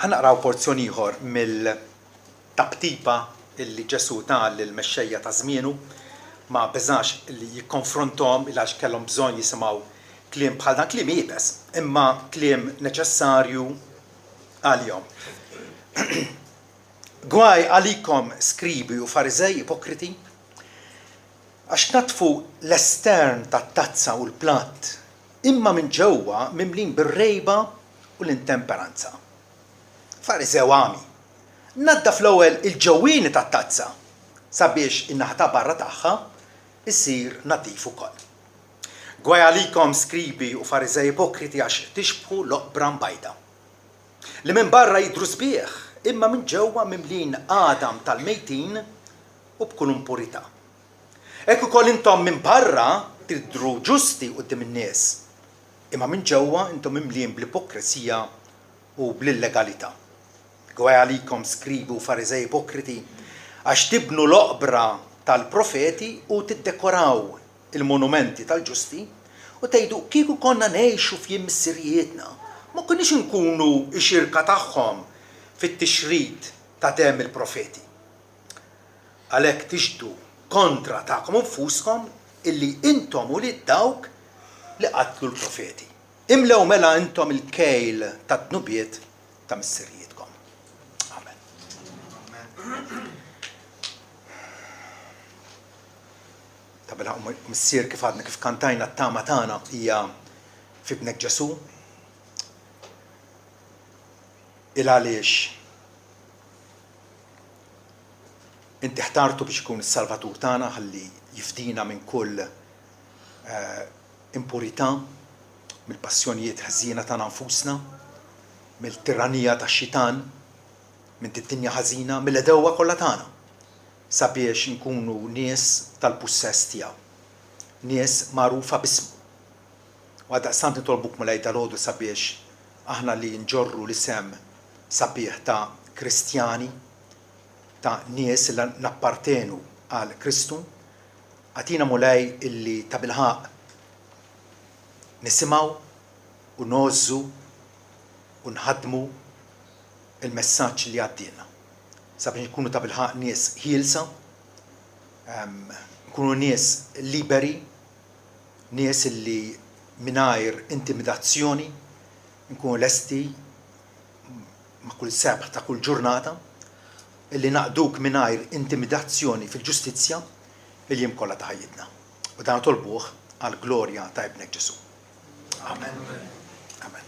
ħanaqraw porzjoni ieħor mill-tabtiba illi Ġesu ta' lill-mexxejja ta' żmienu ma beżax li jikkonfrontom għax kellhom bżonn jisimgħu kliem bħal dan, kliem jiebes, imma kliem neċessarju għalihom. Gwaj għalikom skribi u farizej ipokriti, għax natfu l-estern tat-tazza u l-platt, imma minn ġewwa mimlin bir-rejba u l-intemperanza. Fariżew għami, naddaf l-ewwel il-ġewwieni tat-tazza sabiex in-naħa barra tagħha issir nadif ukoll. Gwaj għalikom skribi u farizej ipokriti għax tixbħu loqbra mbajda, li minn barra jidru sbieħ, imma minn ġewwa mimlin Adam tal-mejtin u b'kull impurità. Hekk ukoll intom minn barra tidru ġusti quddiem in-nies, imma minn ġewwa intom mimlin bl-ipokrisija u bl-illegalità. Gwaj għalikom skribu fariżej ipokriti għax tibnu l-oqbra tal-profeti u tiddekoraw il-monumenti tal-ġusti u tgħidu kieku konna ngħixu f'jiem missirijietna, ma konniex inkunu x-xirka tagħhom fit-tixrid ta' dem il-profeti. Għalhekk tixdu kontra tagħkom infuskom illi intom u li dawk li qatlu l-profeti. Imlew mela intom il-kejl tad-dnubiet ta' missirijietkom. Amen. Ta' bela missier kif għadna kif kantajna t-tama tagħna hija f'ibnek Ġesu. Il-għaliex inti ħtartu biex ikun is-salvatur tagħna ħalli jifdina minn kull impurità, mill-passjonijiet ħażina tagħna nfusna, mill-tiranija tax-xitan, minn dinja ħażina, mill-edewwa kollha tagħna, sabiex inkunu nies tal-pussess tiegħu, nies magħrufa b'ismu. U għaldaqstant nitolbuk malaj dalodu sabiex aħna li nġorru l-isem sabiħ ta' Kristjani, ta' nies li nappartenu għal Kristu, għatina mulej illi ta' bilħaq nisimaw u nozzu u nħadmu il-messaġġ li għaddina. Sabiex nkunu ta' bilħaq nies ħielsa, nkunu nies liberi, nies illi mingħajr intimidazzjoni, nkunu lesti ma' kull sebħ ta' kull ġurnata illi naqduk mingħajr intimidazzjoni fil-ġustizzja il-jiem kollha ta' ħajjitna. U dan tolbuh għal glorja ta' ibnek Ġesu. Amen. Amen.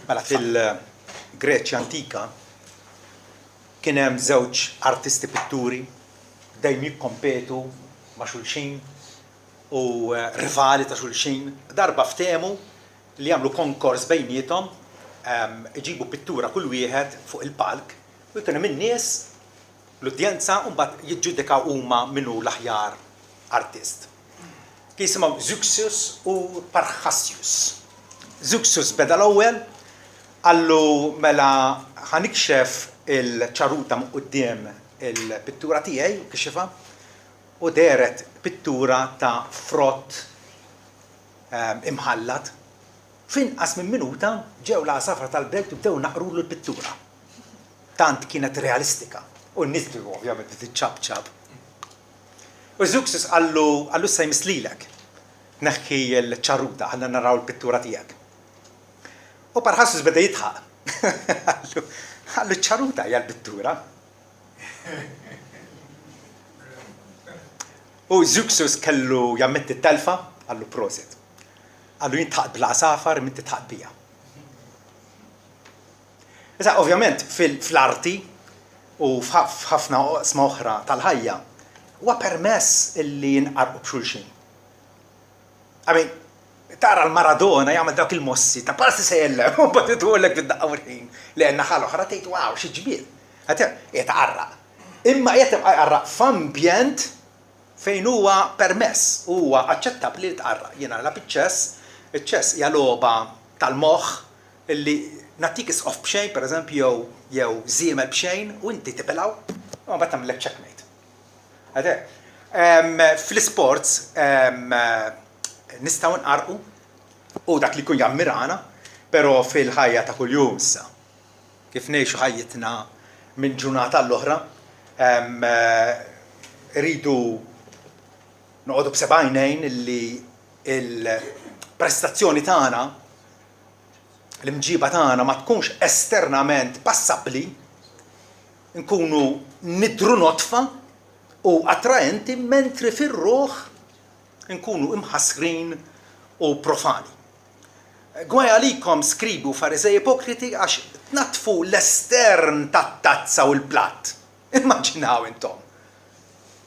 Mela fil-Greċja antika kien hemm żewġ artisti pitturi dejjem jikkompetu ma' xulxin u rivali ta' xulxin. Darba ftehmu li jagħmlu konkors bejniethom, iġibu pittura kull wieħed fuq il-palk u jkun hemm in-nies l-udjenza u mbagħad jiġġudikaw huma minnu l-aħjar artist. Jisimgħu Zeuxis u Parrhasius. Zeuxis beda l-ewwel qallu mela ħanikxef il-ċaruta quddiem il-pittura tiegħi u kixifha u deret pittura ta' frott imħallat. F'inqas minn minuta ġew l-għasafra tal-belt u bdew naqrulu l-pittura. Tant kienet realistika. U n-nies ovvjament titċab-ċab. U Zeuxis qallu sa jmislilek. Neħħi l-ċaruta ħalli naraw l-pittura tiegħek. U Parrhasius beda jitħaq. Qallu ċaruta hija l-pittura. U Zeuxis kellu jammetti t-telfa, qallu prosit. Għallu jintħaq bl-għasafar minn titħaq bija. Issa, ovvjament, fl-arti u f'ħafna oqsma oħra tal-ħajja, huwa permess illi jinqarqu b'xulxin. Għamin, tara l-Maradona jagħmel dawk il-mossi, ta' parsi se jellem, u bat idwullek fid-daqqa urħin, li għenna ħal oħra tgħid wow, xi ġmiel. Qiegħed għarraq. Imma qiegħed għarraq f'ambjent fejn huwa permess, huwa aċċettabbli li tqarraq. Jiena nagħlab iċ-ċess, iċ-ċess hija logħba tal-moħħ illi nagħtik isqof b'xejn, pereżempju jew żiemel b'xejn u inti tibelgħu, u mbagħad tagħmellek checkmate. Fl-isports nistgħu nqarqu u dak li jkun jammirana, però fil-ħajja ta' kuljum issa kif ngħixu ħajjitna minn ġurnata l-oħra. Rridu noqogħdu b'sebgħinejn illi il-prestazzjoni tagħna, l-imġiba tagħna ma tkunx esternament passabbli, nkunu nidru notfa u attraenti, mentri fir-ruħ nkunu imħassrin u profani. Gwaj għalikom skribi u Farizej ipokriti għax tnatfu l-estern tat-tazza u l-platt. Immaġinaw intom.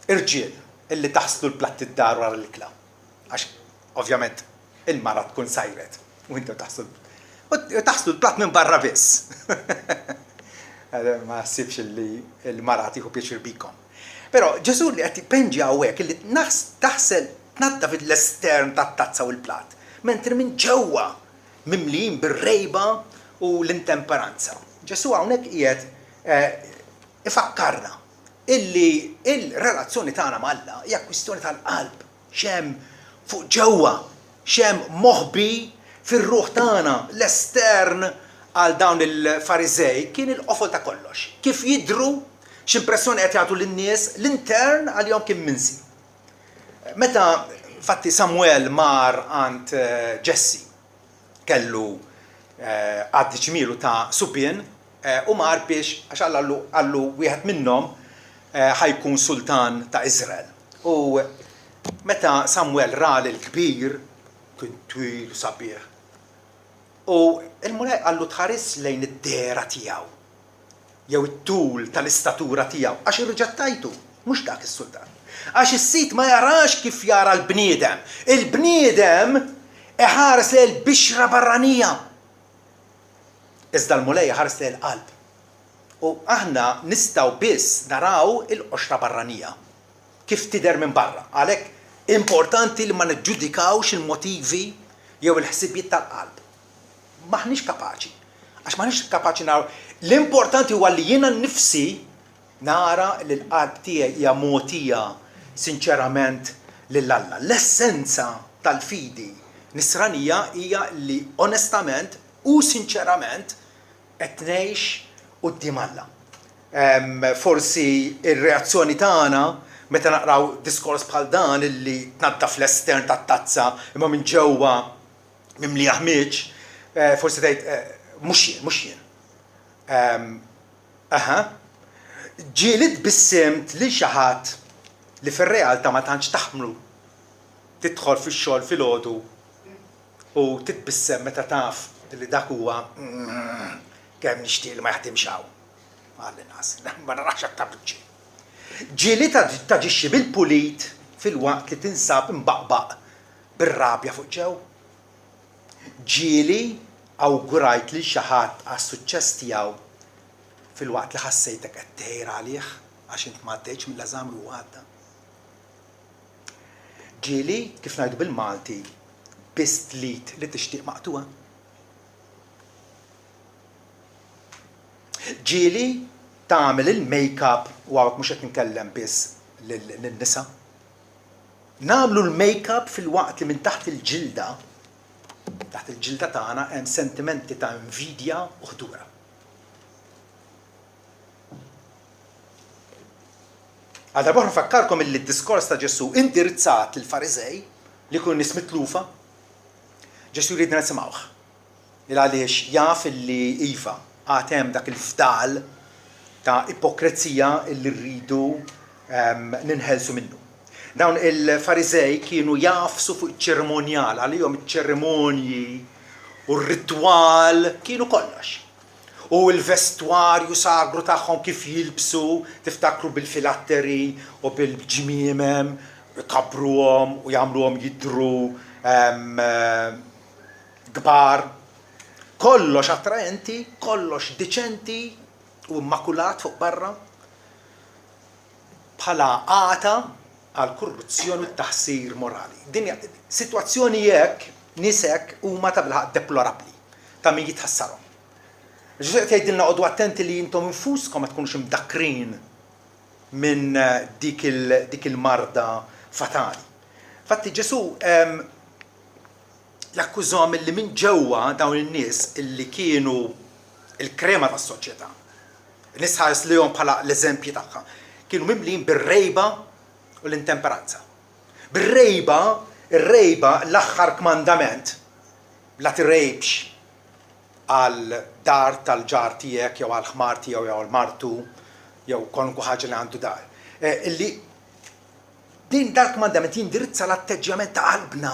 Irġiel illi taħslu l-platt id-dar wara l-ikla. Għax ovvjament il-mara tkun sajret. U intom taħslu l-platt minn barra biss. Ma ssibx li l-mara tiħu pieċir bikom. Pero Ġesu li qed jippenġi hawnhekk illi taħsel tnaddaf l-estern tat-tazza u l-platt, mentri minn ġewwa mimlijin bir-rejba u l-intemperanza. Ġesu hawnhekk qiegħed ifakkarna illi il-relazzjoni tagħna mal-Alla hija kwistjoni tal-qalb, x'hemm fuq ġewwa, x'hemm moħħbi fir-ruħ tagħna. L-estern għal dawn il-Farizej kien il-qofol ta' kollox. Kif jidhru, x'impressjoni qed jagħtu lin-nies, l-intern għalihom kien minsi. Meta fatti Samuel mar għand Ġessi kellu għaddi ċmielu ta' subien u mar biex għax għallu wieħed minnhom ħajkun sultan ta' Izrael. U meta Samuel ra l-kbir kien twil sabiħ. U il-mulej għallu tħares lejn id-dera tiegħu jew it-tul tal-istatura tiegħu għax irriġettajtu, mhux dak is-sultan. Għax is-sit ma jarax kif jara l-bniedem. Il-bniedem iħares lejn il-bixra barranija. Iżda l-mulej ħares lejn il-qalb. U aħna nistgħu biss naraw il-qoxra barranija kif tidher minn barra. Għalhekk importanti li ma niġġudikawx il-motivi jew il-ħsibijiet tal-qalb. Maħniex kapaċi. Għax maħniex kapaċi naraw. L-importanti huwa li jiena nnifsi nara li l-qalb tiegħi hija mogħtija sinċerament lill-Alla. L-essenza tal-fidi nisranija hija li onestament u sinċerament qed ngħix quddiem Alla. Forsi ir-reazzjoni tagħna meta naqraw diskors bħal dan illi tnaddaf l-estern tat-tazza imma minn ġewwa mimli ħmieġ, forsi tgħid mhux jien. Ġieled bissimt lil xi ħadd li fir-realtà ma tantx taħmlu. Tidħol fix-xogħol filgħodu u titbissem meta taf li dak huwa kemm nixtieq li ma jaħdimx hawn. Għall-inqas, ma narax aktar biċċi. Ġieli taġixxi bil-pulit fil-waqt li tinsab imbaqbaq bir-rabja fuq ġew. Ġieli awgurajt lil xi ħadd għas-suċċess tiegħu fil-waqt li ħassejtek qed tgħir għalih għax int m'għaddejtx mill-eżami u għadda. Ġieli kif ngħidu bil-Malti biss tliet li tixtieq maqtuha. Ġieli tagħmel il-make-up u għawek mhux qed nitkellem biss lin-nisa. Nagħmlu l-make-up fil-waqt li minn taħt il-ġilda tagħna hemm sentimenti ta' invidja u ħdura. Għal darba nfakkarkom illi d-diskors ta' Ġesu indirizzat lill-Farizej li kun nies mitlufa. Ġesu jridna nisimgħuh. Għaliex jaf illi iva għad hemm dak il-fdal ta' ipokrizija illi rridu ninħelsu minnu. Dawn il-Farizej kienu jafsu fuq iċ-ċerimonjal, għalihom iċ-ċerimonji u r-ritwal kienu kollox. U l-vestwarju sagru tagħhom kif jilbsu, tiftakru bil-filatteri u bil-ġmiemem, kabruhom u jagħmluhom jidhru kbar. Kollox attraenti, kollox diċenti u immakulat fuq barra bħala għata għal korruzzjoni u taħsir morali. Dinja sitwazzjoni hekk nisek huma ta' bilħaq deplorabbli ta' min jitħassarhom. Ġesu qed jgħidilna qogħdu attenti li intom infuskom ma tkunux imdakrin minn dik il-marda fatali. Fatti Ġesu jakkużhom illi minn ġewwa dawn in-nies illi kienu il-krema tas-soċjetà. Nisħares lihom bħala l-eżempji tagħha. Kienu mimlin bir-rejba u l-intemperanza. Bir-rejba, ir-rejba l-aħħar kmandament la tirrejbx għal dar tal-ġar tiegħek jew għal ħmar tiegħu jew għal martu jew kwalunkwe ħaġa li għandu dar. Illi din dal-kmandament jindirizza l-atteġġjament ta' qalbna.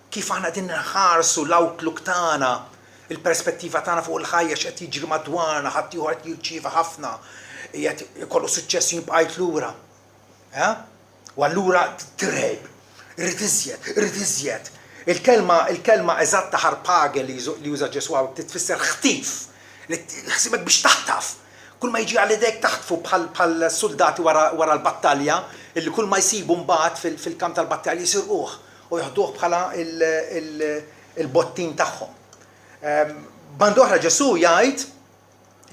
Kif aħna din nħarsu l-outlook tagħna, il-perspettiva tagħna fuq il-ħajja x'qed jiġri madwarna, ħadd ieħor qed jirċieva ħafna, qed ikollu suċċess jinbqgħid lura. U allura tirrejb, irrid iżjed. Il-kelma eżatta ħarpage li juża Ġesu titfisser ħtif, li ħsibek biex taħtaf. Kull ma jiġi għal idejk taħtfu bħal soldati wara l-battalja, illi kull ma jsibu mbagħad fil-kamp tal-battalja jisirquh u jaħduh bħala il-bottin tagħhom. Band oħra Ġesu jgħid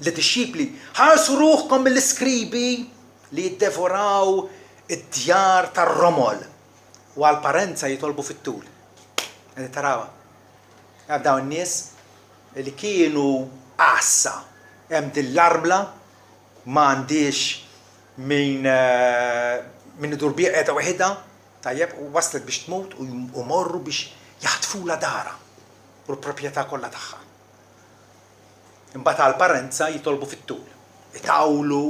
li dixxipli ħarsu ruħkom mill-iskribi li jiddevoraw id-djar tar-romol u għall-parenza jitolbu fit-tul. Tarawa. Dawn in-nies li kienu qassa hemm din l-armla m'għandix min idur biha qiegħda waħedha tajjeb u waslet biex tmut u morru biex jaħtfula dara u l-proprjetà kollha tagħha. Imbagħad għall-parenza jitolbu fit-tul. Itawlu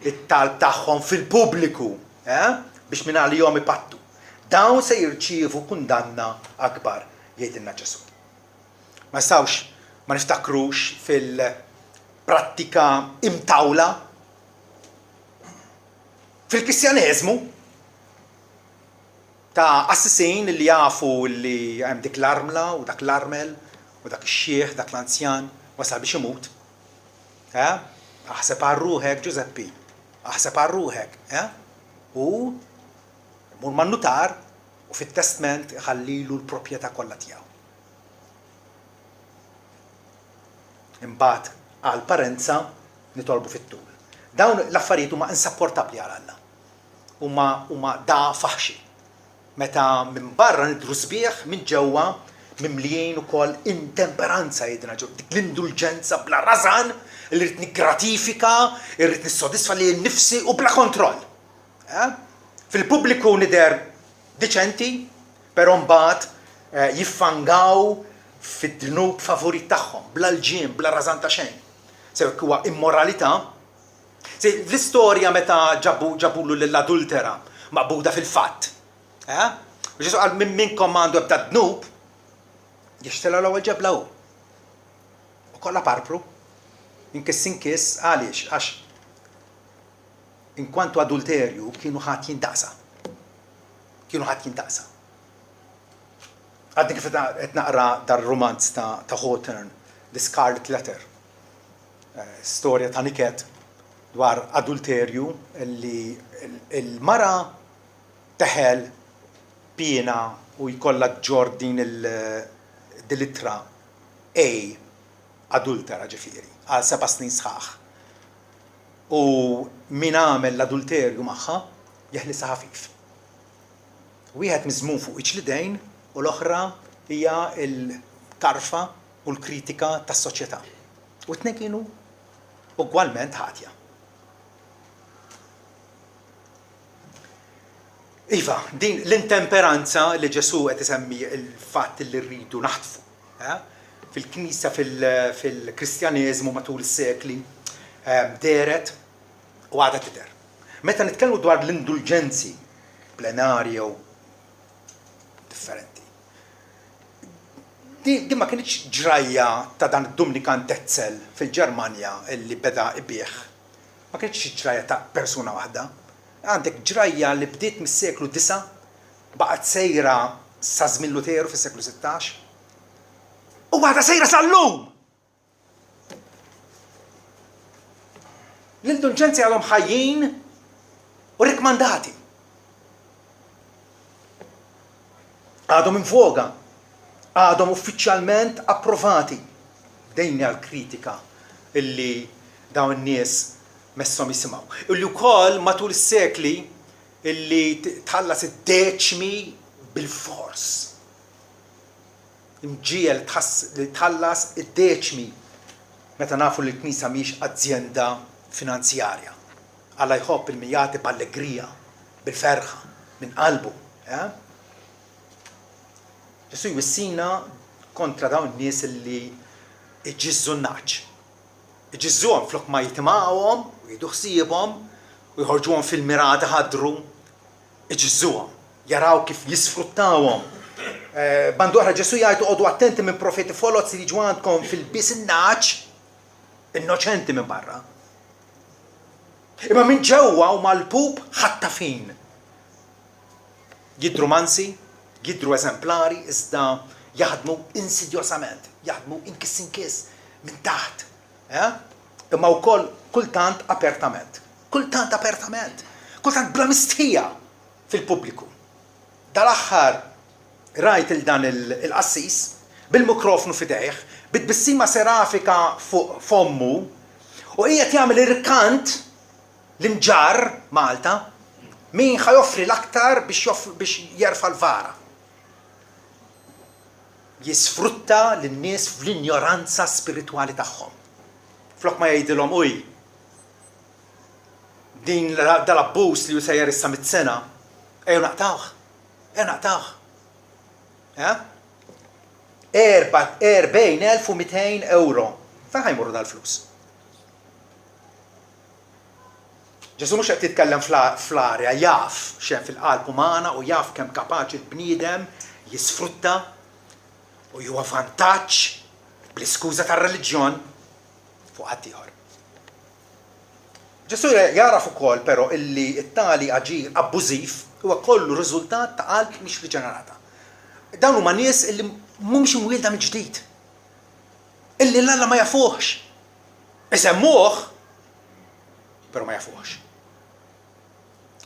it-talb tagħhom fil-pubbliku biex minn għalihom ipattu. Dawn se jirċievu kundanna akbar jgħidilna Ġesu. Ma nistgħux ma niftakrux fil-prattika imtawla fil-Kristjaneżmu ta' assisin li jafu li hemm dik l-armla u dak l-armel u dak ix-xieħ, dak l-anzjan wasal biex imut. Aħseb għal ruħek Giuseppi, aħseb għal ruħek, u mur man-nutar u fit-testament iħallilu l-proprjetà kollha tiegħu. Imbagħad għall-parenza nitolbu fit-tul. Dawn l-affarijiet huma insapportabbli għal Alla. Huma da faħxi. Meta minn barra nidru sbieħ minn ġewwa mimlijin ukoll intemperanza jgħidna dik l-indulġenza bla rażan li rrid niggratifika, irrid nissodisfa li nnifsi u bla kontroll. Fil-pubbliku nidher diċenti, però mbagħad jiffangaw fid-dnub favorit tagħhom, bla l-ġiem, bla rażan ta' xejn. Sewk huwa immoralità. L-istorja meta ġabulu lill-adultera maqbuda fil-fatt. Ġesu qal minn kommandu ebda dnub jixtela l-ewwel ġebla hu. U kollha parpru. Inkiss għaliex għax inkwantu adulterju kienu ħadd jindaqsa. Għadni kif qed naqra dar-romanz ta' Hawthorne, The Scarlet Letter. Storja ta' niket dwar adulterju li l-mara teħel piena u jkollha ġor din il-litra adultera ġifieri għal 7 snin sħaħ. U min għamel l-adulterju magħha jeħlisha ħafif. Wieħed miżmum fuq iċ-lidejn u l-oħra hija l-tarfa u l-kritika tas-soċjetà. U t-tnejn kienu ugwalment ħatja. Iva, din l-intemperanza li Ġesu qed isemmi l-fatt li rridu naħtfu. Fil-Knisja fil-Kristjaneżmu matul is-sekli deret u għadha tidher. Meta nitkellmu dwar l-indulġenzi plenarji u differenti. Din ma kienx ġrajja ta' dan id-Dominikan Tetzel fil-Ġermanja li beda ibieħ. Ma kienx ġrajja ta' persuna waħda. Għandek ġrajja li bdiet mis-seklu 9 baqgħet sejra sa żmien Luteru fis-seklu 16 u għadha sejra sal-lum. L-indulġenzi għadhom ħajjin u rikmandati. Għadhom infoga, għadhom uffiċjalment approvati. Dejni għal-kritika illi dawn in-nies messom jisimgħu. Illi wkoll matul is-sekli illi tħallas id-deċmi bil-fors. Imġiel li tħallas id-deċmi meta nafu li l-Knisja mhix azzjenda finanzjarja. Alla jħobb il-mijati b'allegrija, bil-ferħa, minn qalbu. Ġesu jwissina kontra dawn nies li iġizzu n-naċ. Iġizzuhom flok ma jitimgħuhom u jidu ħsiebhom u jħorġuhom fil-mirata ħadru. Iġizzuhom, jaraw kif jisfruttawhom. Bandu oħra Ġesu jgħidu qogħdu attenti minn profeti folot li jiġu għandkom fil-biss in-naċ, innoċenti minn barra. Imma minn ġewwa u mal-pub ħattafin. Jidru mansi, jidru eżemplari, iżda jaħdmu insidjosament, jaħdmu inkis minn taħt. Imma wkoll kultant apertament. Kultant bla mistħija fil-pubbliku. Dal-aħħar rajt il-dan il-qassis bil-mikrofonu fidejh, bit-bissima serafika fommu u qiegħed jagħmel ir-kant l-imġar Malta min ħajoffri l-aktar biex jerfa l-vara. Jisfrutta lin-nies fl-injoranza spiritwali tagħhom. Flok ma jgħidilhom uj, din dal-abbuż li jusejjer issa mit-sena, ejju naqtawh. 40,200 euro. Fejn ħajmorru dal-flus? Ġesu mhux qed jitkellem fl-arja, jaf x'hemm fil-qalb umana u jaf kemm kapaċi l-bniedem jisfrutta u juha vantaġġ bl-iskuża tar-reliġjon fuq ħadd ieħor. Ġesu jaraf ukoll però illi t-tali aġir abbużiv huwa kollu riżultat ta' qalb mhix riġenerata. Dawn huma nies illi mhumiex imwielda mill-ġdid. Illi l-Alla ma jafuhx. Isemmuh, però ma jafuhx.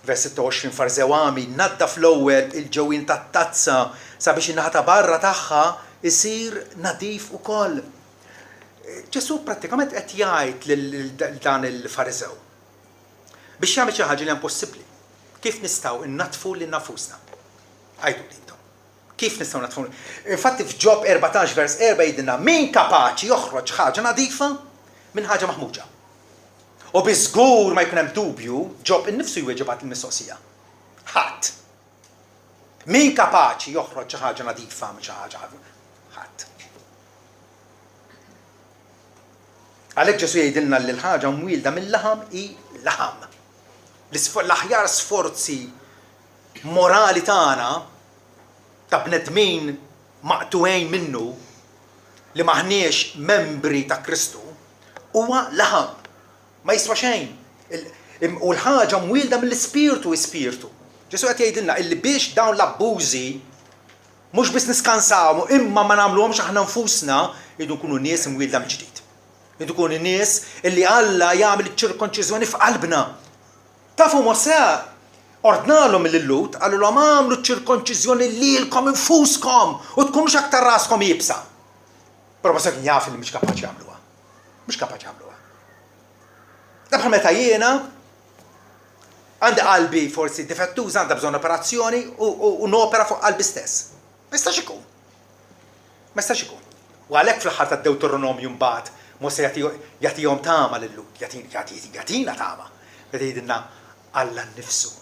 Vers 26 Farzewami naddaf l-ewwel il-ġewwien tat-tazza sabiex in-naħa ta' barra tagħha isir nadif ukoll. Ġesu prattikament qed jgħid lil dan il-Fariżew biex jagħmel xi ħaġa li impossibbli. Kif nistgħu innatfu lil nafusna? Għajdu li intom. Kif nistgħu natfu? Infatti f'Ġob 14 vers 4 jgħidilna min kapaċi joħroġ ħaġa nadifa minn ħaġa maħmuġa. U biżgur ma jkun hemm dubju, Ġob innifsu jweġibat il-mistoqsija. Ħadd. Min kapaċi joħroġ xi ħaġa nadifa minn xi ħaġa ħadd. Għalhekk Ġesu jgħidilna li l-ħaġa mwielda mill-laħam hi laħam. L-aħjar sforzi morali tagħna ta' bnedmin maqtuwejn minnu li maħniex membri ta' Kristu huwa laħam. Ma jiswa xejn. U l-ħaġa mwielda mill-ispirtu ispirtu. Ġesu qed jgħidilna illi biex dawn l-abbużi mhux biss niskansaw imma ma nagħmluhomx aħna nfusna jridu nkunu nies mwielda mill-ġdid. Jridu nkunu nies illi Alla jagħmel iċ-ċirkonċiżjoni f'qalbna. Tafu Mosè ordnalhom mill-lut għallulhom għamlu ċ-ċirkonċiżjoni lilkom infuskom u tkunux aktar raskom jibsa. Però Mosè kien jaf li mhux kapaċi jagħmluha. Mhux kapaċi jagħmluha. Dabħal meta jiena għandi qalbi forsi difettuż għandha bżonn operazzjoni u nopera fuq qalbi stess. Ma jistax ikun. Ma jistax ikun. U għalhekk fl-aħħar tad-Deuteronomju mbagħad Mosè jagħtihom tama lil-lut, jagħtina tama. Meta jgħidilna Alla nnifsu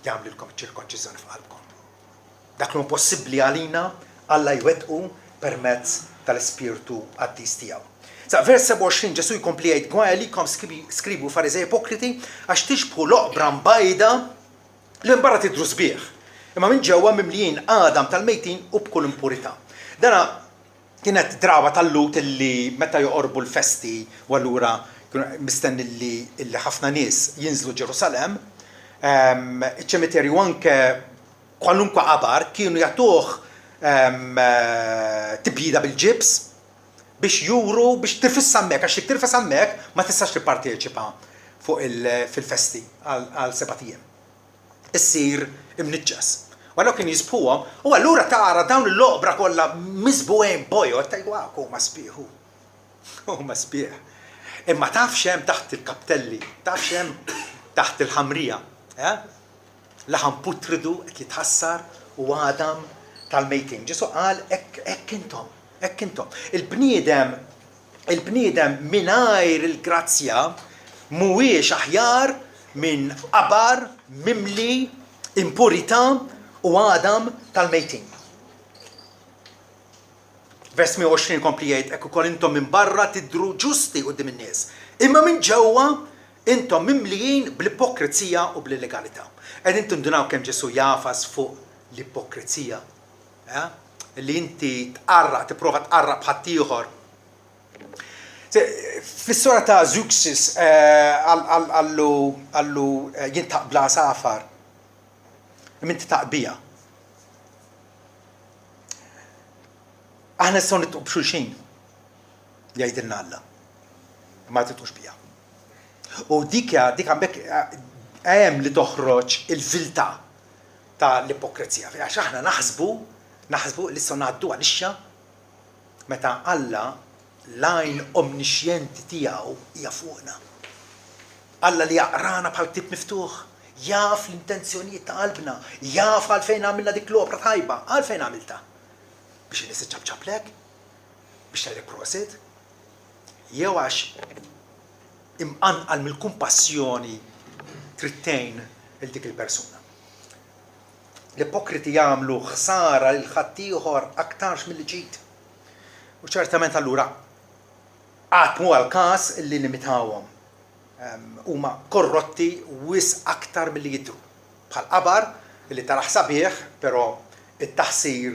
jagħmlilkom iċ-ċirkonċiżjoni f'qalbkom. Dak li possibbli għalina Alla jwettqu permezz tal-Ispirtu Qaddiż tiegħu. Sa vers 27 Ġesu jkompli jgħid għalikom skribu Fariżej ipokriti għax tixbħu loqbra mbajda li mbarra tidru sbieħ. Imma minn ġewwa mimlijin għadam tal-mejtin u b'kull impurità. Dana kienet drawa tal-lut illi meta joqorbu l-festi u allura mistenni illi ħafna nies jinżlu Ġerusalem, iċ-ċemiterju anke kwalunkwe qabar kienu jagħtuh tibjida bil-ġibs biex juru, biex tirfis hemmhekk, għax jekk tirfis hemmhekk ma tistax tipparteċipa fuq fil-festi għal sebatijiem. Issir imniġġes. U allura kien jisbħuhom, u allura tara dawn il-loqbra kollha misbuħin bojot, tajwa huma sbieħu. Huma sbieħ. Imma taf x'hemm taħt il-kaptelli, taf x'hemm taħt il-ħamrija. Laħam putridu qed jitħassar u għadam tal-mejtin. Ġesu qal hekk intom. Il-bniedem il-bniedem mingħajr il-grazzja mhuwiex aħjar minn qabar mimli impurità u għadam tal-mejtin. Vers 120 kompli jgħid hekk ukoll intom minn barra tidhru ġusti quddiem in-nies, imma minn ġewwa intom mimlijin bl-ipokrizija u bl-illegalità. Qed intom dunaw kemm Ġesu jafas fuq l-ipokrizija. Li inti tipprova tqarrab ħadd ieħor. Fis-sora ta' Zeuxis għallu jintaq bla safar. Minti taqbija. Aħna nistgħu nitqu b'xulxin jgħidilna Alla. Ma titqux bija. U dik hemmhekk hemm li toħroġ il-viltà ta' l-ipokrizija. Għax aħna naħsbu li issa ngħaddu għalixxa meta Alla l-għajn omnixjenti tiegħu hija fuqna. Alla li jaqrana bħal ktieb miftuħ, jaf l-intenzjonijiet ta' qalbna, jaf għalfejn għamilna dik l-opra tajba, għalfejn għamilta. Biex in-nies iċċabċablek, biex tgħidlek prosit, jew għax imqanqal mill-kumpassjoni trittejn il dik il-persuna. L-ipokriti jagħmlu ħsara lil ħadd ieħor aktarx milli ġid. U ċertament allura qatt mhu għall-każ illi nimitawhom. Huma korrotti wis aktar milli jidhru. Bħal qabar illi taraħ sabiħ, però it-taħsir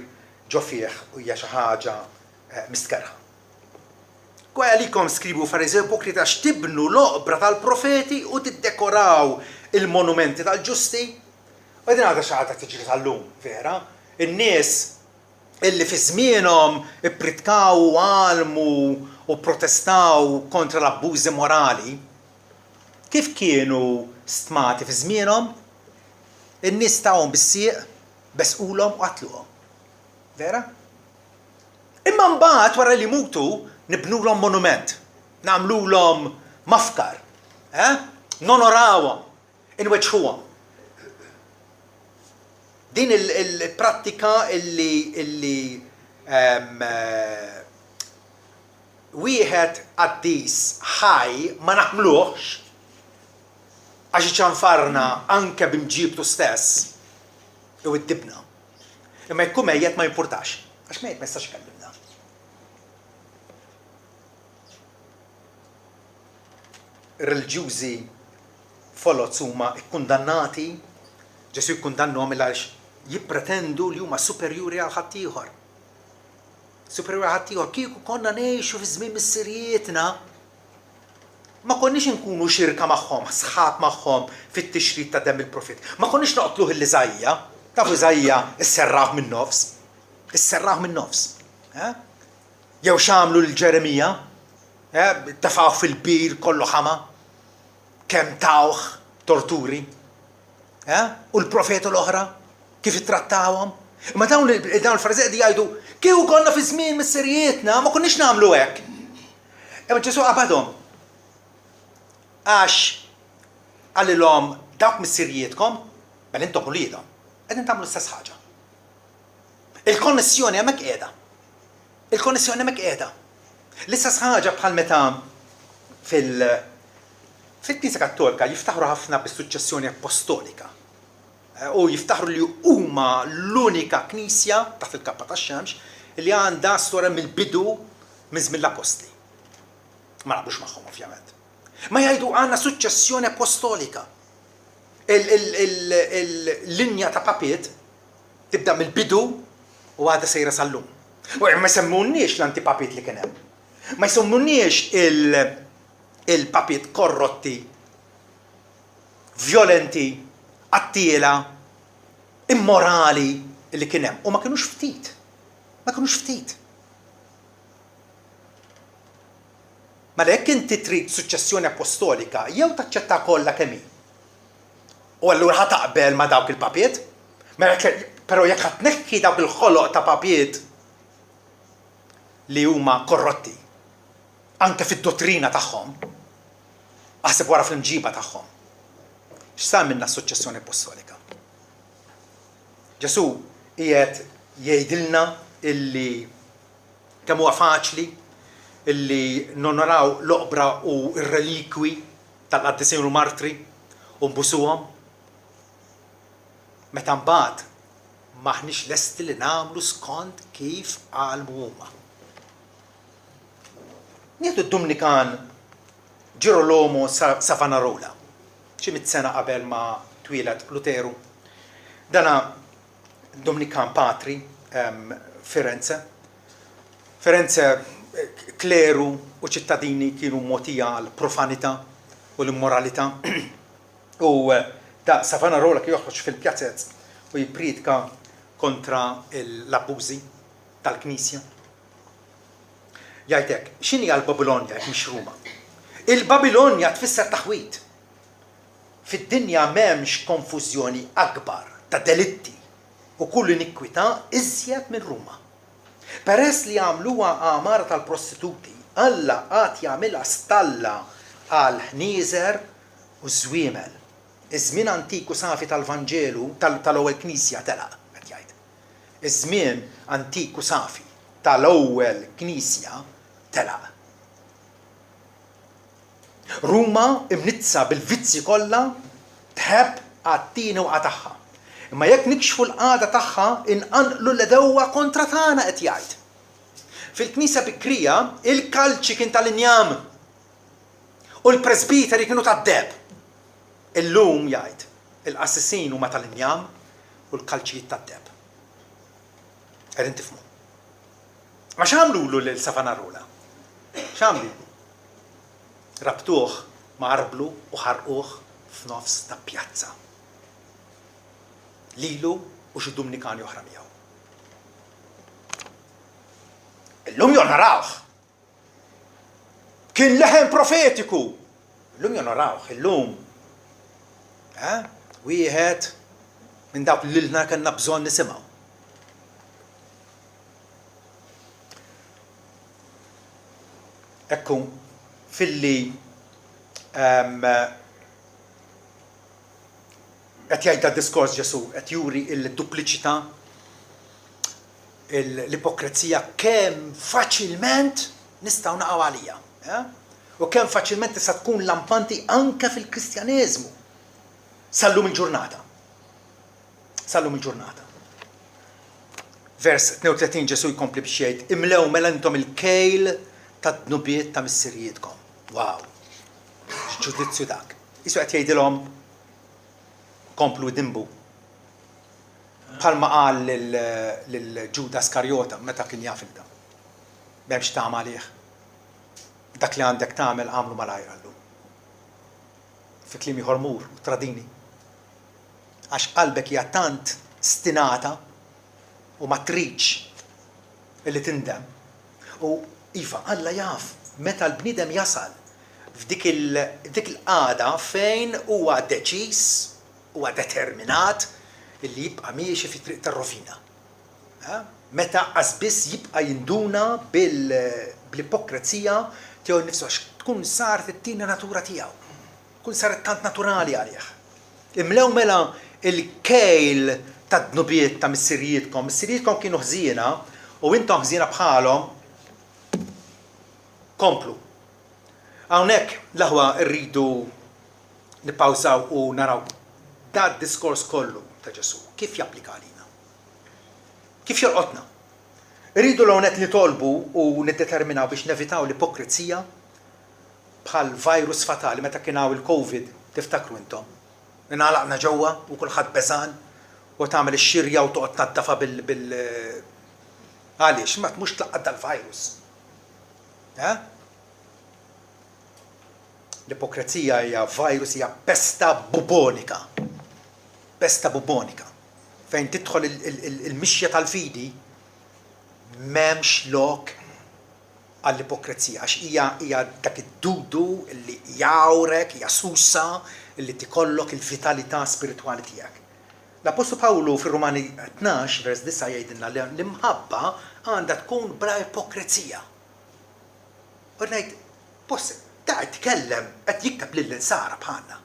ġo fih u hija xi ħaġa mistkerħa. Kwa għalikom skribu Fariżew ipokrita x'tibnu l-oqbra tal-profeti u tiddekoraw il-monumenti tal-ġusti. U din għadha xi ħaġa tiġri tal-lum, vera? In-nies illi fi żmienhom ippritkaw u għalmu u protestaw kontra l-abbużi morali, kif kienu stmati fi żmienhom? In-nies tawhom bis-sieq, besqulhom u qatluhom. Vera? Imma mbagħad wara li mutu nibnulhom monument, nagħmluhom mafkar, nonorawhom, inweġħuhom. Din il-prattika illi wieħed qaddis ħaj ma nagħmluhx għax iċanfarna anke b'imġibtu stess u iddibna. Imma jkun mejjed ma jimpurtax, għax mejjed ma jistax ikellimna. Ir-reliġjużi folots huma kkundannati, Ġesu jkundannahom għaliex jippretendu li huma superjuri għal ħadd ieħor. Superjuri għal ħadd ieħor, kieku konna ngħixu fi żmien missirietna, ma konniex inkunu xirka magħhom, sħab magħhom fit-tixrid ta' demm il-profit. Ma konniex noqtluh il-Iżajja, tafu Iżajja isserraħ min-nofs. Isserraħ min-nofs. Jew x'għamlu l-Ġeremija, tafgħu fil-bir kollu ħama, kemm tawh torturi. U l-profetu l-oħra, kif ittrattawhom. Imma dawn il-Fariżej jgħidu, kieku konna fi żmien missirietna, ma konniex nagħmlu hekk. Imma Ġesu qabadhom. Għax għallilhom dawk missirietkom, bel intom uliedhom, qegħdin tagħmlu l-istess ħaġa. Il-konnessjoni hemmhekk qiegħda. Il-konnessjoni hemmhekk qiegħda. L-istess ħaġa bħal meta fil-Knisja Kattolika jiftaħru ħafna bis-suċċessjoni apostolika. U jiftaħru li huma l-unika knisja taħt il-kappa tax-Xemx li għandha storja mill-bidu minn żmien l-Apostli. Ma naqblux magħhom ovvjament. Ma jgħidu għandna suċċessjoni apostolika. Il-linja ta' papiet tibda mill-bidu u għadha sejra sal-lum. U ma jsemmunniex l-antipapiet li kien hemm. Ma jsemmunniex il-papiet korrotti, violenti, attiela, immorali li kien hemm. U ma kinux ftit. Ma kinux ftit. Ma jekk inti trid suċċessjoni apostolika, jew taċċetta kollha kemm hi. U allura ħa taqbel ma' dawk il-papiet, però jekk ħadd tneħħi dawk il-ħoloq ta' papiet li huma korrotti, anke fid-dottrina tagħhom, aħseb wara fl-imġiba tagħhom. X'sar minna s-suċċessjoni apostolika? Ġesu qiegħed jgħidilna illi kemm huwa faċli illi nonoraw l-oqbra u r-relikwi tal-qaddisin u martri u nbusuhom. Meta mbagħad maħniex lesti li nagħmlu skont kif qalmu huma. Nieħdu d-Dominikan Girolamo Savonarola, xi mit-sena qabel ma twieled Luteru. Dana Dominikan Patri, Firenze. Firenze kleru u ċittadini kienu mogħtija għal profanità u l-immoralità. U da Savonarola kien joħroġ fil-pjazzett u jippridka kontra l-abbużi tal-Knisja. Jgħidlek, x'inhi l-Babilonja jekk mhix Ruma? Il-Babilonja tfisser taħwit. Fid-dinja m'hemmx konfużjoni akbar ta' delitti u kull inikwità iżjed minn Ruma. Peress li għamluha għamara tal-prostituti, Alla qatt jagħmilha stalla għal ħnieżer u żwiemel. Iż-żmien antiku safi tal-Vanġelu tal-ewwel Knisja telaq qed jgħid. Iż-żmien antiku safi tal-ewwel Knisja telaq. Ruma imnizza bil-vizzi kollha tħebb għat-tieni u għatagħha. Imma jekk nikxfu l-qagħda tagħha inqanqlu l-edewwa kontra tagħna qed jgħid. Fil-Knisja Bikrija il-kalċi kien tal-injam u l-presbiteri kienu tad-deb. Illum jgħid il-qassisin huma tal-injam u l-kalċijiet tad-deb. Qegħdin tifhmu. Ma x'għamlulu lil Savonarola? X'għamlu? Rabtuh marblu u ħarquh f'nofs ta' pjazza. Lilu u xi Dominikani oħra miegħu. Illum jonorawh. Kien leħen profetiku. Illum jonorawh, illum. Wieħed minn dawk li lilna kellna bżonn nisimgħu. Ekku filli qed jgħid diskors Ġesu qed juri l-dupliċità, l-ipokrizija kemm faċilment nistgħu naqgħu għalija. U kemm faċilment tista' tkun lampanti anke fil-Kristjaneżmu. Sallum il-ġurnata. Sallum il-ġurnata. Vers 32 Ġesu jkompli biex jgħid imlew mela intom il-kejl tad-dnubiet ta' missirijietkom. Wow. Ġudizzju dak. Isu qed jgħidilhom komplu dimbu. Bħalma qal lil Ġuda Skarjota meta kien jaf il-da. M'hemmx tagħmel għalih. Dak li għandek tagħmel għamlu malajr llum. Fi kliem ieħor mur u tradini. Għax qalbek hija tant stinata u ma tridx illi tindem. U iva Alla jaf meta l-bniedem jasal f'dik il-qagħda fejn huwa deċiż huwa determinat illi jibqa' miexi fi triq tar-rovina. Meta qasbiss jibqa' jinduna bil-ipokrizija tiegħu nnifsu għax tkun saret it-tieni natura tiegħu. Tkun saret tant naturali għalih. Imlew mela il-kejl tad-dnubiet ta' missirijietkom. Missirijietkom kienu ħżiena u intom ħżiena bħalhom komplu. Hawnhekk l-aħwa rridu nippawżaw u naraw da diskors kollu ta' Ġesu kif japplika għalina. Kif jolqotna. Rridu l-hawnhekk nitolbu u niddeterminaw biex nevitaw l-ipokrizija bħal virus fatali meta kien hawn il-COVID tiftakru intom. Ingħalaqna ġewwa u kulħadd beżan u tagħmel ix-xirja u toqgħod tnaddafa bil għaliex ma tmux tlaqqad dal-virus. L-ipokrizija hija virus, hija pesta bubonika. Pesta bubonika. Fejn tidħol il-mixja tal-fidi m'hemmx lok għall-ipokrizija għax hija dak id-dudu li jawrek, hija sussa li tikollok il-vitalità spiritwali tiegħek. L-Apostlu Pawlu fir-Rumani 12 vers 9 jgħidilna li l-imħabba għandha tkun bla ipokrizija. U ngħid, possi, da qed tkellem qed jiktab lill-insara bħalna.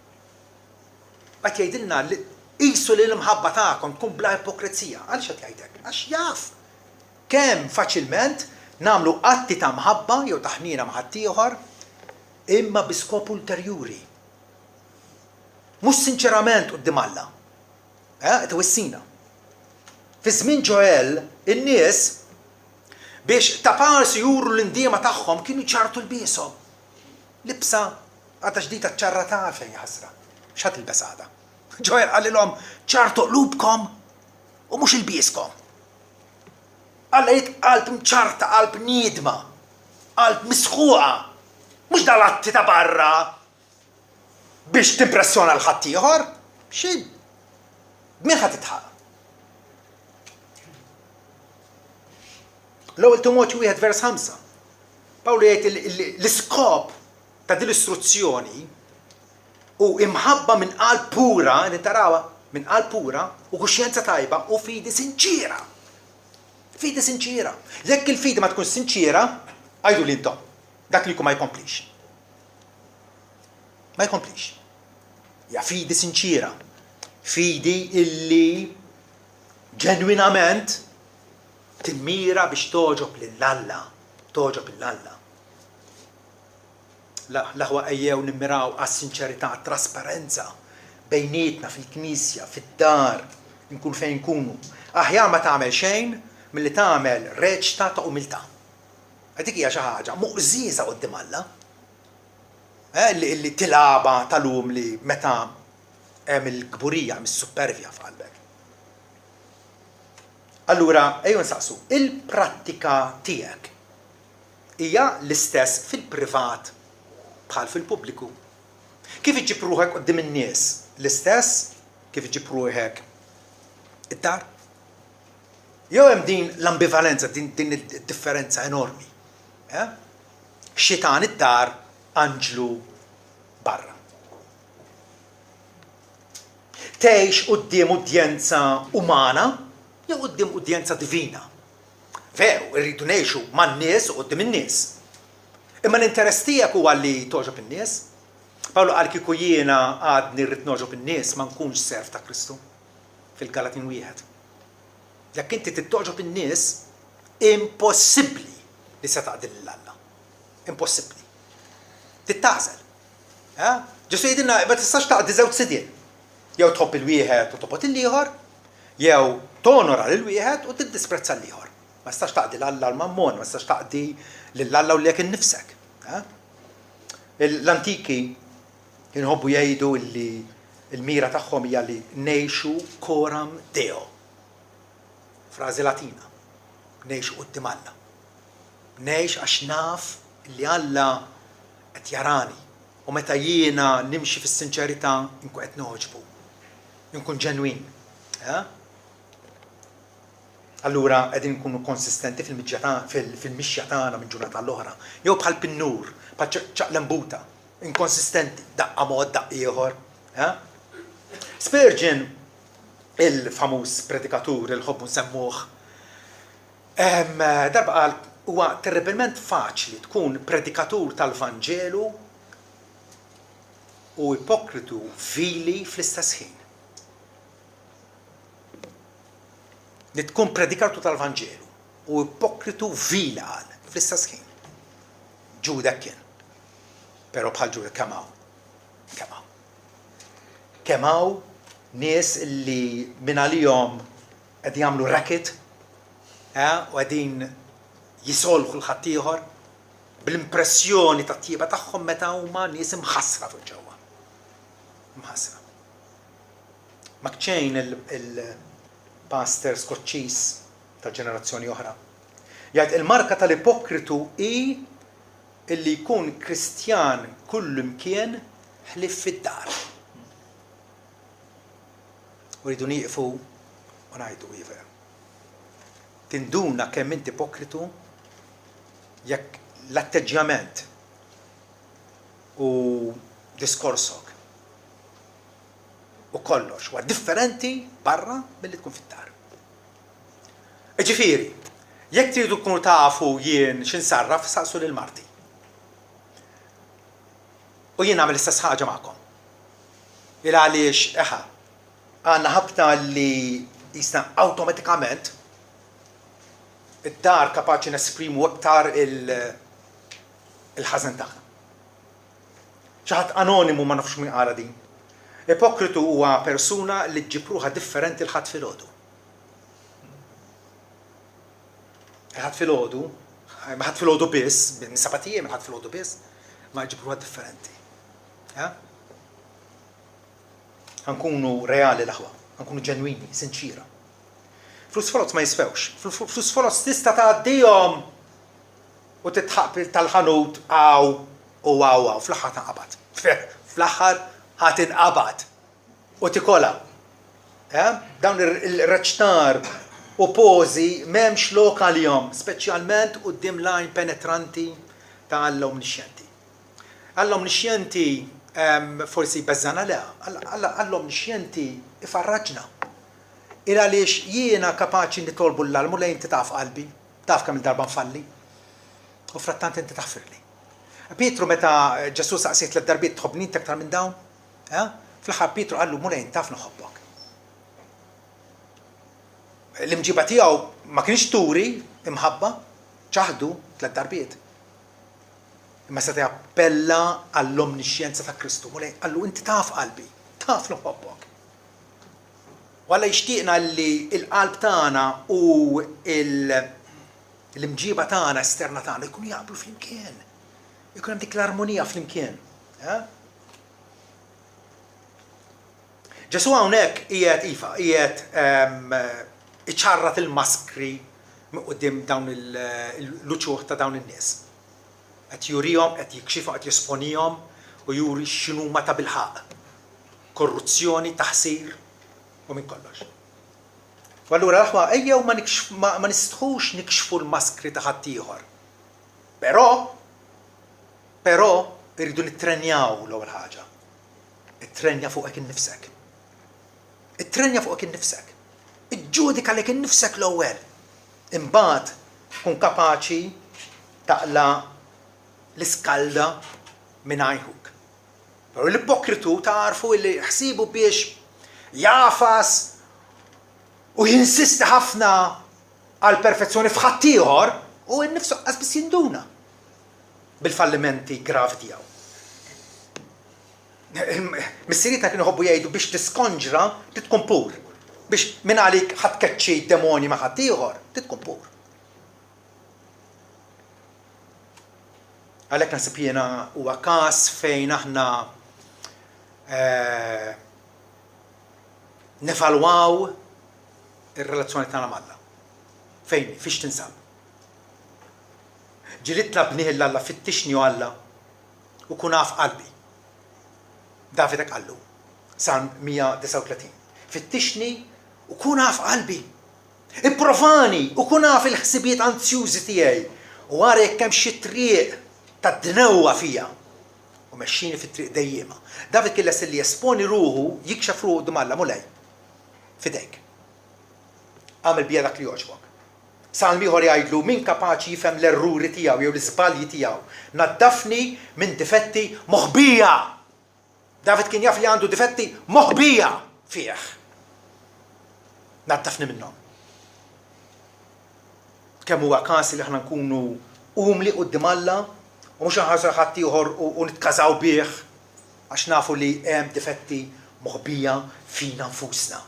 Qed jgħidilna li qisu li l-imħabba tagħkom tkun bla ipokrizija. Għaliex qed jgħidek? Għax jaf kemm faċilment namlu atti ta' mħabba jew taħnina ma' ħadd ieħor imma bi skop ulterjuri. Mhux sinċerament quddiem Alla. Twissina. Fi żmien Ġoel in-nies biex ta' parsi juru l-indiema tagħhom kienu ċartu l-bieshom. Libsa għadha ġdida ċarrata fejn ħasra. X'ħadd ilbes għada. Ġoel qalilhom ċartu qlubkom u mhux il-bieskom. Alla jgħid qalb mċarta, qalb niedma, qalb misħuqa, mhux dal-atti ta' barra biex timpressjona l-ħadd ieħor. X'in? Min ħadd titħaq? L-ewwel Timotju 1:5. Pawlu jgħid l-iskop ta' din l-istruzzjoni u imħabba minn qalb pura, nitarawa minn qalb pura u kuxjenza tajba u fidi sinċira. Fidi sinċira. Jekk il-fidi ma tkun sinċira, għajdu li intom. Dak li jkun ma jkomplix. Ma jkomplix. Ja fidi sinċira. Fidi illi ġenwinament timmira biex toġob lill-Alla. Toġob lill-Alla. L-aħwa ejjew nimmiraw għas-sinċerità, trasparenza bejnietna fil-knisja, fid-dar, nkun fejn nkunu. Aħjar ma tagħmel xejn milli tagħmel reċta ta' umiltà. Dik hija xi ħaġa muqżiża quddiem Alla. Li tilaba tal-lum li meta hemm il-kburija mis-supervja f'qalbek. Allura ejjew nsaqsu, il-prattika tiegħek hija l-istess fil-privat bħal fil-pubbliku. Kif iġġib ruħek quddiem in-nies? L-istess kif iġġib ruħek id-dar? Jew hemm din l-ambivalenza, din id-differenza enormi. Xitan id-dar, anġlu barra. Tgħix quddiem udjenza umana jew quddiem udjenza divina. Veru, irridu ngħixu man-nies u quddiem in-nies. Imma l-interess tiegħek huwa li toġob in-nies. Pawlu qal kieku jiena għadni rrid noġob in-nies ma nkunx serv ta' Kristu fil-Galatin 1. Jekk inti tittoġob in-nies, impossibbli li se taqdil lill-Alla. Impossibbli. Tittażel. Ġesu jgħidilna ma tistax taqdi żewġ sidien. Jew tħobb il-wieħed u tobgħod il-ieħor, jew tonora lil-wieħed u tiddisprezza l-ieħor. Ma tistax taqdi l-Alla l-Mammon, ma tistax taqdi lill-Alla u lek innifsek. L-antiki jinħobbu jgħidu li l-mira tagħhom hija li ngħixu coram Deo. Frażi Latina. Ngħix quddiem Alla. Ngħix għax naf li Alla qed jarani u meta jiena nimxi fis-sinċerità inkun qed noħġbu. Inkun ġenwin. Allura qegħdin nkunu konsistenti fil-mixja tagħna minn ġurnata l-oħra. Jew bħal pin-nur, bħal ċaqlembuta, inkonsistenti, daqqa mod daqq ieħor. Spurgeon, il-famuż predikatur il-ħobbu nsemmuh, darba qal huwa terribilment faċli tkun predikatur tal-Vanġelu u ipokritu vili fl-istess ħin. Li tkun predikatur tal-Vanġelu u ipokritu vili qal fl-istess ħin. Ġuda kien. Pero bħal ġuda kemaw nies li minn għalihom qed jagħmlu racket u qegħdin jisolħu l-ħadd ieħor bl-impressjoni tat-tieqa tagħhom meta huma nies imħassra fuq ġewwa. Imħassra. McChain il-pastor Skoċċiż ta' ġenerazzjoni oħra. Jgħid il-marka tal-ipokritu hi illi jkun Kristjan kullu imkien ħlief fid-dar. Uridu nieqfu u ngħidu iva. Tinduna kemm inti ipokritu jekk l-atteġġjament u diskorsok u kollox huwa differenti barra milli tkun fid-dar. Ġifieri, jekk tridu tkunu tafu jien x'insarraf saqsu lil Marti. U jien nagħmel l-istess ħaġa magħkom. Il għaliex għandna ħabta li jisna awtomatikament id-dar kapaċi nesprimu aktar il-ħażen tagħna. Xi ħadd anonimu ma nafx min qara din. Ipokritu huwa persuna li ġġibruha differenti l-ħadd filgħodu. ħadd filgħodu, ma ħadd filgħodu biss, bin-sabatijiem ħadd filgħodu biss, ma ġġibruha differenti. Ħankunu reali l-aħwa, ħankunu ġenwini, sinċira. Flus folot ma jisfewx. Flus folot tista' tgħaddihom u titħaq tal-ħanut għaw u fl-aħħar tinqabad. Fl-aħħar ħadd inqabad u tikola. Dawn ir-reċtar u pożi m'hemmx lok għalihom, speċjalment quddiem lajn penetranti ta' all-omnixjenti. All-omnixjenti forsi beżżana le, all-omnixjenti ifarraġna. Il għaliex jiena kapaċi nitolbu l-almu lejn inti taf qalbi, taf kemm il-darba nfalli, u frattant inti taħfirli. Pietru meta Ġesu saqsiet tliet darbiet tħobbni inti aktar minn dawn, fl-aħħar Pietru qallu mulej taf noħobbok. L-imġiba tiegħu ma kienx turi imħabba, ċaħdu tliet darbiet. Imma se jappella għall-omnixjenza ta' Kristu, mulej qallu inti taf qalbi, taf noħobbok. Walla jixtieqna li l-qalb tagħna u l-imġiba tagħna esterna tagħna jkunu jaqblu flimkien. Jkun hemm dik l-armonija flimkien. Ġesu hawnhekk qiegħed iċarrat il-maskri minn quddiem dawn l-uċuħ ta' dawn in-nies. Qed jurihom, qed jikxifhom, qed jisponihom u juri x'inhuma ta' bilħaq. Korruzzjoni, taħsir u minn kollox. U allura l-aħwa ejjew ma nistħux nikxfu l-maskri ta' ħadd ieħor. Però irridu nittrenjaw l-ewwel ħaġa. Ittrenja fuqek innifsek. Ittrenja fuqek innifsek. Iġġudika lek innifsek l-ewwel. Imbagħad kun kapaċi taqla l-iskalda minn għajnuk. Però l-ipokritu tarfu li ħsibu biex jafas u jinsisti ħafna għal perfezzjoni f'ħadd ieħor u nnifsu qasbis jinduna bil-fallimenti gravi tiegħu. Missierietna kienu ħobbu jgħidu biex tiskonġra titkun pur. Biex minn għalik ħatkeċċi demoni ma' ħadd ieħor, titkun pur. Għalhekk nasib jiena huwa każ fejn aħna nevalwaw ir-relazzjoni tagħna mal-Alla. Fejn, fiex tinsab. Ġilitna bniħ l-Alla fittixni u Alla u kun naf qalbi. Davidek qallu, Salm 139. Fittixni u kun naf qalbi. Ipprovani u kun naf il-ħsibiet anzjużi tiegħi u għara jekk hemm xi triq tad-dnewwa fija u mexxini fit-triq dejjema. David killes li jesponi ruħu jikxef ruħu qudiem Alla mulej. Fidejk. Għamil bija dak li jogħġbok. Salm ieħor jgħidlu min kapaċi jifhem l-erruri tiegħu jew l-iżbalji tiegħu. Naddafni minn difetti moħbija. David kien jaf li għandu difetti moħbija fih. Naddafni minnhom. Kemm huwa każ li aħna nkunu umli quddiem Alla u mhux inħarsu ħadd ieħor u nitkażaw bih għax nafu li hemm difetti moħbija fina nfusna.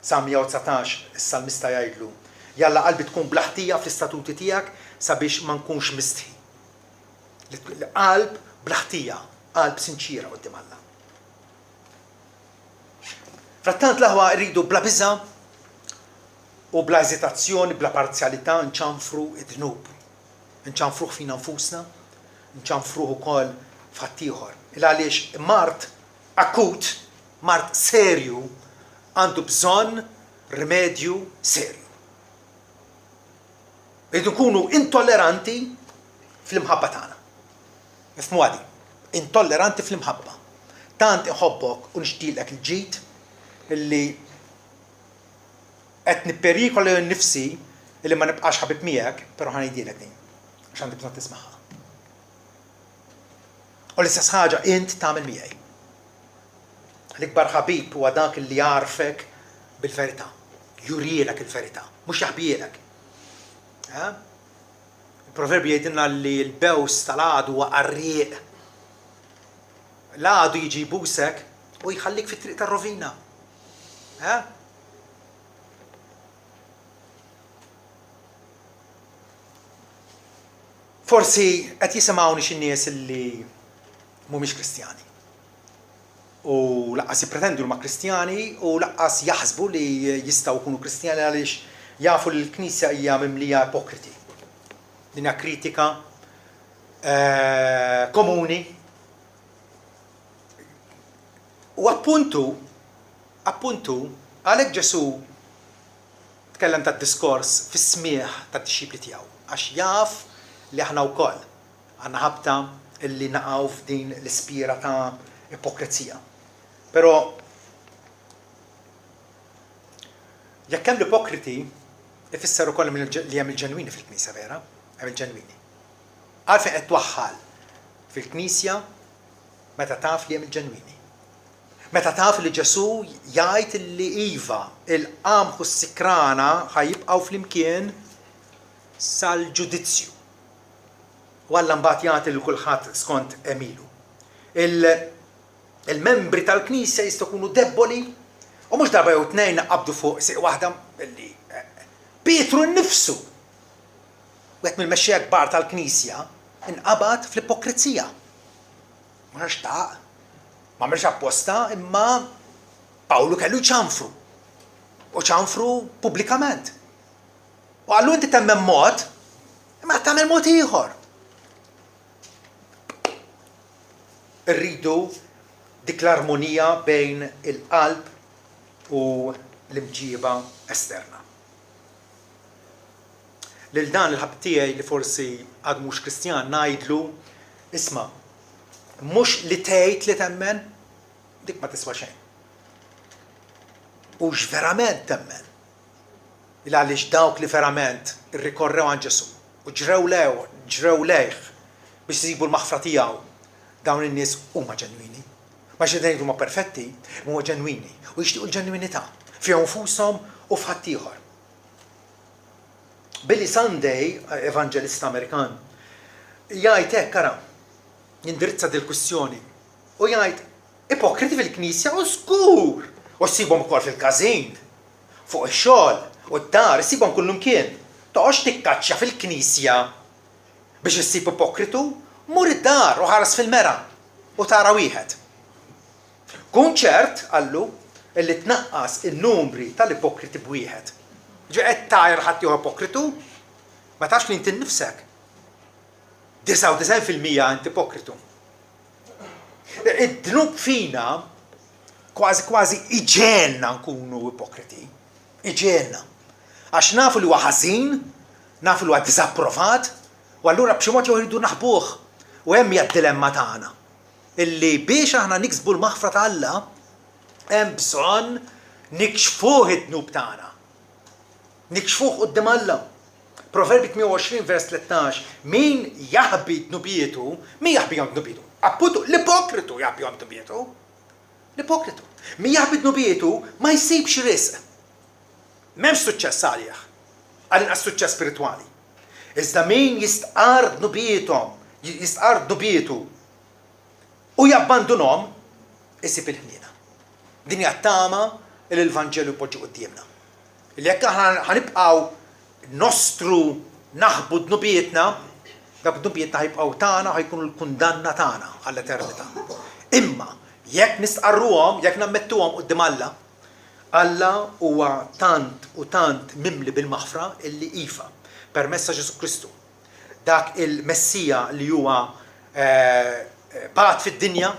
Salm 119 is-salmista jgħidlu Jalla qalbi tkun blaħtija fl-istatuti tiegħek sabiex ma nkunx mistħi. Qalb blaħtija, qalb sinċira quddiem Alla. Frattant l-aħwa rridu bla biża u bla eżitazzjoni, bla parzjalità nċanfru id-dnub. Nċanfruh fina nfusna, nċanfruh ukoll f'ħadd ieħor. Għaliex mart akut, mart serju għandu bżonn rimedju serju. Rridu nkunu intolleranti fl-imħabba tagħna. Ifhmu għadi, intolleranti fl-imħabba. Tant inħobbok u nixtieqlek il-ġid illi qed nipperikola nnifsi illi ma nibqax ħabib miegħek, però ħanejdilek din għax għandi bżonn tismagħha. U l-istess ħaġa int tagħmel miegħi. L-ikbar ħabib huwa dak li jarfek bil-verità, jurilek il-verità. mhux jaħbielek. Il-proverbi jgħidilna li l-bews tal-għadu huwa qarrieq. L-għadu jiġi jbusek u jħallik fit-triq tar-rovina. Forsi qed jisimgħuni xi nies li mhumiex Kristjani. U laqqas jippretendu li ma Kristjani u laqqas jaħsbu li jistgħu jkunu Kristjani għaliex jafu li l-Knisja hija mimlija ipokriti. Dinja kritika komuni. U appuntu għalhekk Ġesu tkellem tad-diskors fis-smieħ tad-dixxipli tiegħu għax jaf li aħna wkoll għandna ħabta illi naqgħu f'din l-ispira ta' ipokrizija. Però jekk hemm l-ipokriti ifisser ukoll li hemm il-ġenwini fil-Knisja vera, hemm il-ġenwini. Għalfejn qed twaħħal fil-Knisja meta taf li hemm il-ġenwini. Meta taf li Ġesu jgħid li iva il-qamħu s-sikrana ħajjibqgħu flimkien sal-ġudizzju. U Alla mbagħad jagħti lil kulħadd skont emilu. Il-membri tal-Knisja jistgħu jkunu debboli u mhux darba jew tnejn qabdu fuq siq waħda li Pietru nnifsu wieħed mill-mexxejja kbar tal-Knisja inqabad fl-ipokrizija. Ma xtaq, ma għamilx apposta imma Pawlu kellu ċanfru u ċanfru pubblikament. U għallu inti temmem mod imma tagħmel mod ieħor. Irridu dik l-armonija bejn il-qalb u l-imġiba esterna. Lil dan il-ħab tiegħi li forsi għad mhux Kristjan ngħidlu isma' mhux li tgħid li temmen dik ma tiswa xejn. U x'verament temmen. Għaliex dawk li verament irrikorrew għand Ġesu u ġrew lejh biex isibu l-maħfra tiegħu. Dawn in-nies huma ġenwini. Ma xedin huma perfetti, huma ġenwini u jixtiequ l-ġenwinità fihom nfushom u f'ħadd ieħor. Billy Sunday, evanġelista Amerikan, jgħid hekk ara, jindirizza dil-kwistjoni u jgħid ipokriti fil-Knisja u żgur u ssibhom ukoll fil-każin, fuq ix-xogħol u d-dar issibhom kullimkien. Toqgħodx tikkaċċja fil-Knisja biex issib ipokritu, mur id-dar u ħares fil-mera u tara wieħed. Kun ċert, għallu, illi tnaqqas in-numri tal-ipokriti b'wieħed. Qed tajr ħadd ieħor ipokritu, ma tafx li inti nnifsek. 99% inti ipokritu. Id-dnub fina kważi iġenna nkunu ipokriti. Iġenna. Għax nafu li huwa ħażin, nafu li huwa diżapprovat, u allura b'xi mod jew iridu naħbuh. U hemm hija d-dilemma tagħna. Illi biex aħna niksbu l-maħfra ta' Alla, hemm bżonn nikxfuh id-dnub tagħna. Nikxfuh quddiem Alla. Proverbi 28 vers 13, min jaħbi dnubietu, min jaħbihom dnubietu? Appuntu l-ipokritu jaħbihom dnubietu. L-ipokritu. Min jaħbi dnubietu ma jsibx risq. M'hemmx suċċess għalih, għal-inqas suċċess spiritwali. Iżda min jistqar dnubietu u jabbandunhom isib il-ħniena. Din hija t-tama li l-Evanġelju jpoġġi qudiemna. Li jekk aħna ħanibqgħu nostru naħbu dnubietna, dak dnubietna ħajbqgħu tagħna ħajkunu l-kundanna tagħna għall-eternità. Imma jekk nistqarruhom, jekk nammettuhom quddiem Alla, Alla huwa tant u tant mimli bil-maħfra illi ifa permezz ta' Ġesu Kristu. Dak il-Messija li huwa bat fid-dinja,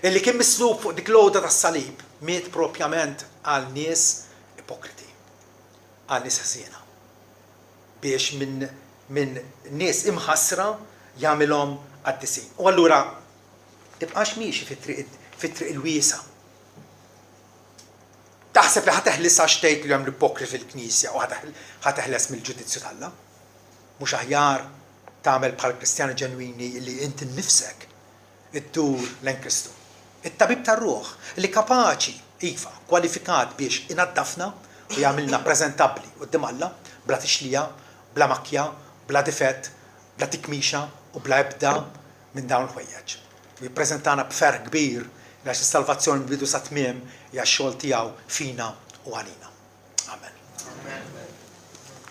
illi kien mislub fuq dik l-għoda tas-salib, miet propjament għal nies ipokriti, għal nies ħsiena, biex minn nies imħassra jagħmilhom għad-disin. U allura tibqax miexi fit-triq il-wiesa. Taħseb li ħateħles għax tgħid li hemm l-ipokrit fil-Knisja u ħateħles mill-ġudizzju tal-Alla? Mhux aħjar tagħmel bħal Kristjani ġenwini li inti nnifsek iddur lejn Kristu. It-tabib tar-ruħ li kapaċi iva kwalifikat biex inaddafna u jagħmilna preżentabbli quddiem Alla, bla tixlija, bla makkja, bla difett, bla tikmixa u bla ebda minn dawn il-ħwejjeġ. U jippreżentana b'ferħ kbir għax is-salvazzjoni bidu sa tmiem hija x-xogħol tiegħu fina u għalina. Amen.